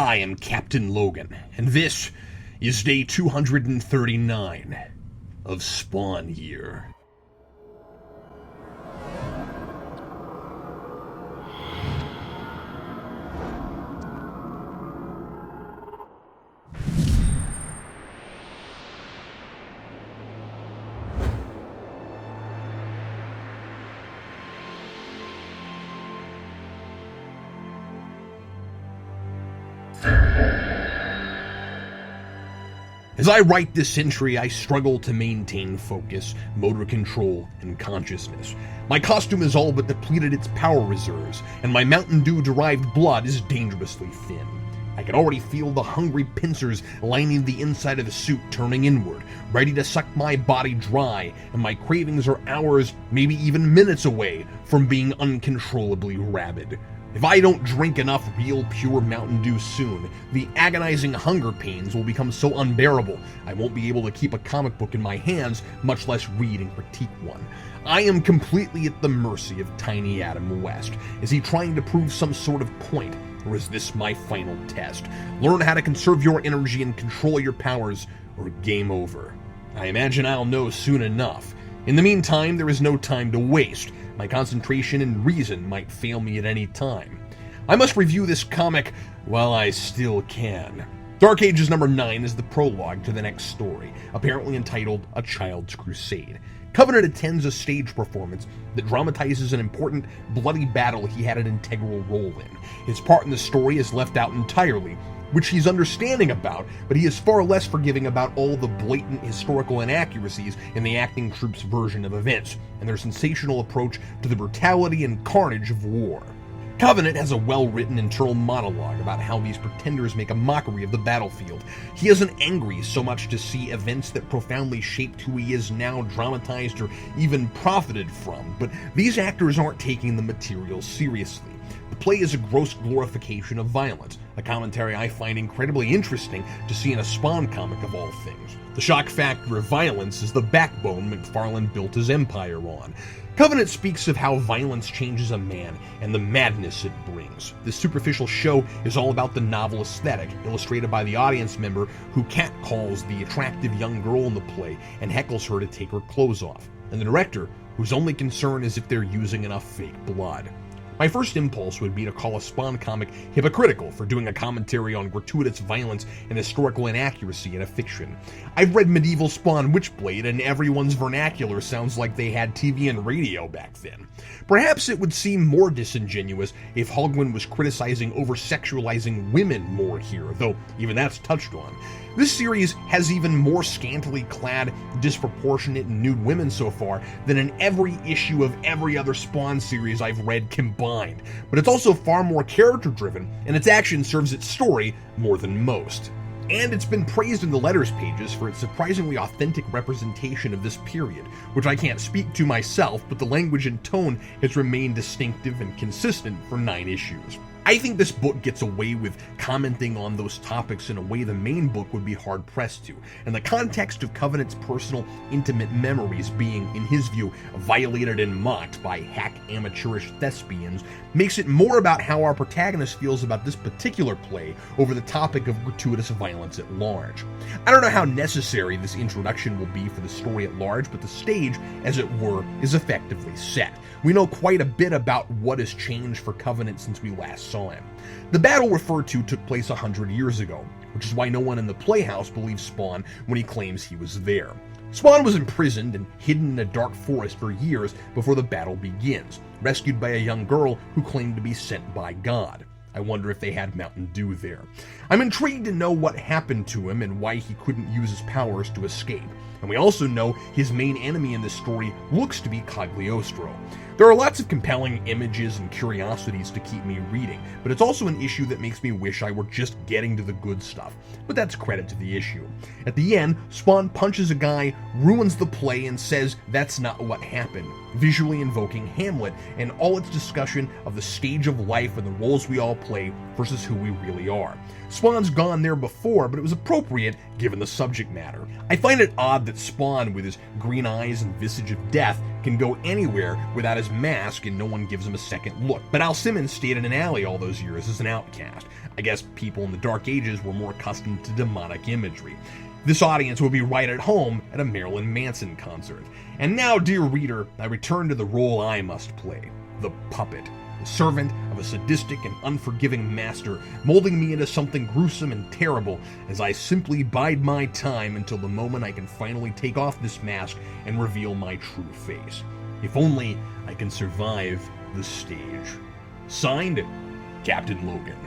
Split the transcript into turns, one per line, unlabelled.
I am Captain Logan, and this is day 239 of Spawn Year. As I write this entry, I struggle to maintain focus, motor control, and consciousness. My costume has all but depleted its power reserves, and my Mountain Dew-derived blood is dangerously thin. I can already feel the hungry pincers lining the inside of the suit turning inward, ready to suck my body dry, and my cravings are hours, maybe even minutes away from being uncontrollably rabid. If I don't drink enough real pure Mountain Dew soon, the agonizing hunger pains will become so unbearable I won't be able to keep a comic book in my hands, much less read and critique one. I am completely at the mercy of Tiny Adam West. Is he trying to prove some sort of point, or is this my final test? Learn how to conserve your energy and control your powers, or game over. I imagine I'll know soon enough. In the meantime, there is no time to waste. My concentration and reason might fail me at any time. I must review this comic while I still can. Dark Ages number 9 is the prologue to the next story, apparently entitled A Child's Crusade. Covenant attends a stage performance that dramatizes an important, bloody battle he had an integral role in. His part in the story is left out entirely, which he's understanding about, but he is far less forgiving about all the blatant historical inaccuracies in the acting troupe's version of events, and their sensational approach to the brutality and carnage of war. Covenant has a well-written internal monologue about how these pretenders make a mockery of the battlefield. He isn't angry so much to see events that profoundly shaped who he is now dramatized or even profited from, but these actors aren't taking the material seriously. The play is a gross glorification of violence, a commentary I find incredibly interesting to see in a Spawn comic of all things. The shock factor of violence is the backbone McFarlane built his empire on. Covenant speaks of how violence changes a man and the madness it brings. This superficial show is all about the novel aesthetic, illustrated by the audience member who catcalls the attractive young girl in the play and heckles her to take her clothes off, and the director, whose only concern is if they're using enough fake blood. My first impulse would be to call a Spawn comic hypocritical for doing a commentary on gratuitous violence and historical inaccuracy in a fiction. I've read medieval Spawn Witchblade, and everyone's vernacular sounds like they had TV and radio back then. Perhaps it would seem more disingenuous if Hogwin was criticizing over-sexualizing women more here, though even that's touched on. This series has even more scantily clad, disproportionate and nude women so far than in every issue of every other Spawn series I've read combined, but it's also far more character-driven, and its action serves its story more than most. And it's been praised in the letters pages for its surprisingly authentic representation of this period, which I can't speak to myself, but the language and tone has remained distinctive and consistent for 9 issues. I think this book gets away with commenting on those topics in a way the main book would be hard-pressed to, and the context of Covenant's personal, intimate memories being, in his view, violated and mocked by hack amateurish thespians makes it more about how our protagonist feels about this particular play over the topic of gratuitous violence at large. I don't know how necessary this introduction will be for the story at large, but the stage, as it were, is effectively set. We know quite a bit about what has changed for Covenant since we last saw him. The battle referred to took place 100 years ago, which is why no one in the Playhouse believes Spawn when he claims he was there. Spawn was imprisoned and hidden in a dark forest for years before the battle begins, rescued by a young girl who claimed to be sent by God. I wonder if they had Mountain Dew there. I'm intrigued to know what happened to him and why he couldn't use his powers to escape. And we also know his main enemy in this story looks to be Cagliostro. There are lots of compelling images and curiosities to keep me reading, but it's also an issue that makes me wish I were just getting to the good stuff. But that's credit to the issue. At the end, Spawn punches a guy, ruins the play, and says that's not what happened, visually invoking Hamlet and all its discussion of the stage of life and the roles we all play versus who we really are. Spawn's gone there before, but it was appropriate given the subject matter. I find it odd that Spawn, with his green eyes and visage of death, can go anywhere without his mask and no one gives him a second look. But Al Simmons stayed in an alley all those years as an outcast. I guess people in the Dark Ages were more accustomed to demonic imagery. This audience would be right at home at a Marilyn Manson concert. And now, dear reader, I return to the role I must play, the puppet. The servant of a sadistic and unforgiving master, molding me into something gruesome and terrible as I simply bide my time until the moment I can finally take off this mask and reveal my true face. If only I can survive the stage. Signed, Captain Logan.